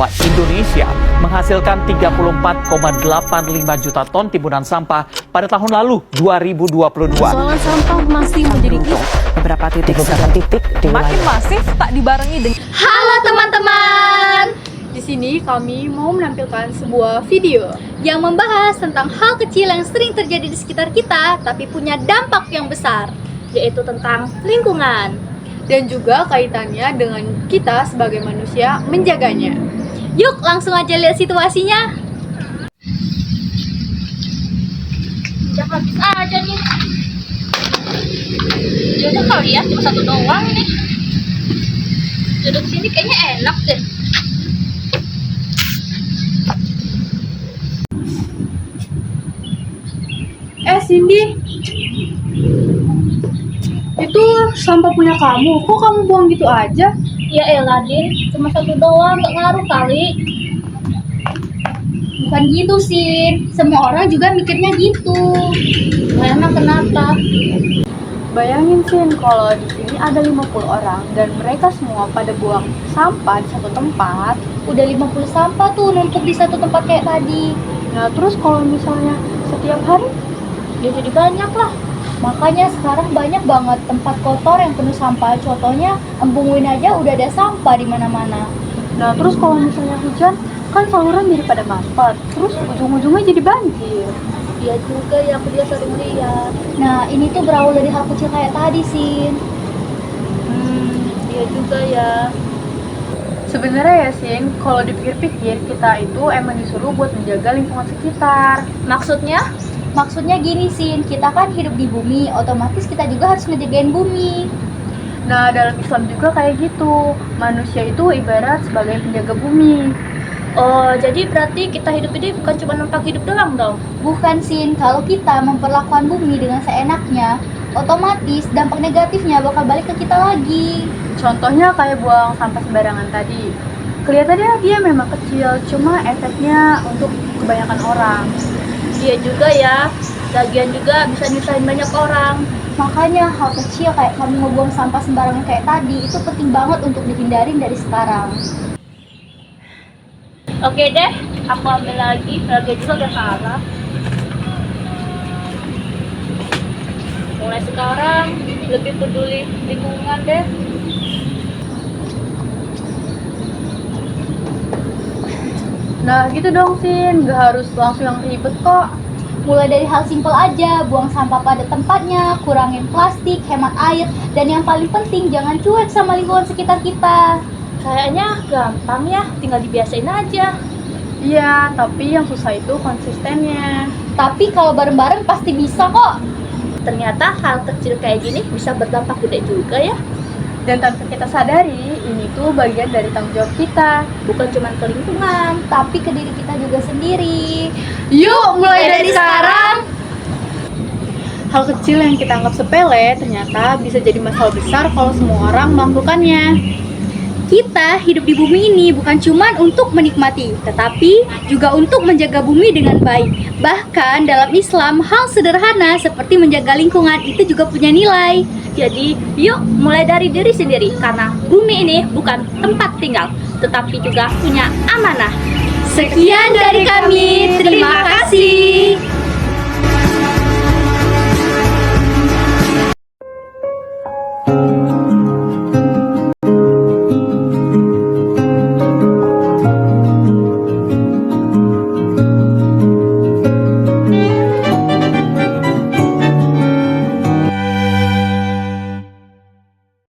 bahwa Indonesia menghasilkan 34,85 juta ton timbunan sampah pada tahun lalu 2022. Persoalan sampah masih menjadi beberapa titik makin masif tak dibarengi dengan. Halo teman-teman. Di sini kami mau menampilkan sebuah video yang membahas tentang hal kecil yang sering terjadi di sekitar kita tapi punya dampak yang besar, yaitu tentang lingkungan dan juga kaitannya dengan kita sebagai manusia menjaganya. Yuk langsung aja lihat situasinya. Udah habis aja nih. Yaudah kali ya, cuma satu doang nih. Duduk sini kayaknya enak deh. Cindy, itu sampah punya kamu, kok kamu buang gitu aja? Ya elah Din, cuma satu doang, gak ngaruh kali. Bukan gitu sih, semua orang juga mikirnya gitu. Emang kenapa? Bayangin Sin, kalau di sini ada 50 orang dan mereka semua pada buang sampah di satu tempat. Udah 50 sampah tuh numpuk di satu tempat kayak tadi. Nah terus kalau misalnya setiap hari, ya jadi banyak lah. Makanya sekarang banyak banget tempat kotor yang penuh sampah. Contohnya Embung Uin aja udah ada sampah di mana-mana. Nah terus kalau misalnya hujan, kan saluran jadi pada mampet. Terus ujung-ujungnya jadi banjir. Iya juga ya, aku juga sering lihat. Nah ini tuh berawal dari hal kecil kayak tadi Sin. Iya juga ya. Sebenarnya ya Sin, kalau dipikir-pikir kita itu emang disuruh buat menjaga lingkungan sekitar. Maksudnya? Maksudnya gini Sin, kita kan hidup di bumi, otomatis kita juga harus ngejagain bumi. Nah dalam Islam juga kayak gitu, manusia itu ibarat sebagai penjaga bumi. Oh, jadi berarti kita hidup ini bukan cuma nampak hidup doang dong? Bukan Sin, kalau kita memperlakukan bumi dengan seenaknya, otomatis dampak negatifnya bakal balik ke kita lagi. Contohnya kayak buang sampah sembarangan tadi. Kelihatannya dia memang kecil, cuma efeknya untuk kebanyakan orang. Iya juga ya, lagian juga bisa nyusahin banyak orang. Makanya hal kecil kayak kamu ngebuang sampah sembarangan kayak tadi itu penting banget untuk dihindarin dari sekarang. Oke deh, aku ambil lagi juga udah salah. Mulai sekarang lebih peduli lingkungan deh. Nah gitu dong Sin, gak harus langsung yang ribet kok. Mulai dari hal simpel aja, buang sampah pada tempatnya, kurangin plastik, hemat air, dan yang paling penting jangan cuek sama lingkungan sekitar kita. Kayaknya gampang ya, tinggal dibiasain aja. Iya, tapi yang susah itu konsistennya. Tapi kalau bareng-bareng pasti bisa kok. Ternyata hal kecil kayak gini bisa berdampak gede juga ya. Dan tanpa kita sadari, ini tuh bagian dari tanggung jawab kita. Bukan cuma ke lingkungan, tapi ke diri kita juga sendiri. Yuk, mulai dari sekarang. Hal kecil yang kita anggap sepele, ternyata bisa jadi masalah besar kalau semua orang melakukannya. Kita hidup di bumi ini bukan cuma untuk menikmati, tetapi juga untuk menjaga bumi dengan baik. Bahkan dalam Islam, hal sederhana seperti menjaga lingkungan itu juga punya nilai. Jadi, yuk mulai dari diri sendiri, karena bumi ini bukan tempat tinggal, tetapi juga punya amanah. Sekian dari kami, terima kasih.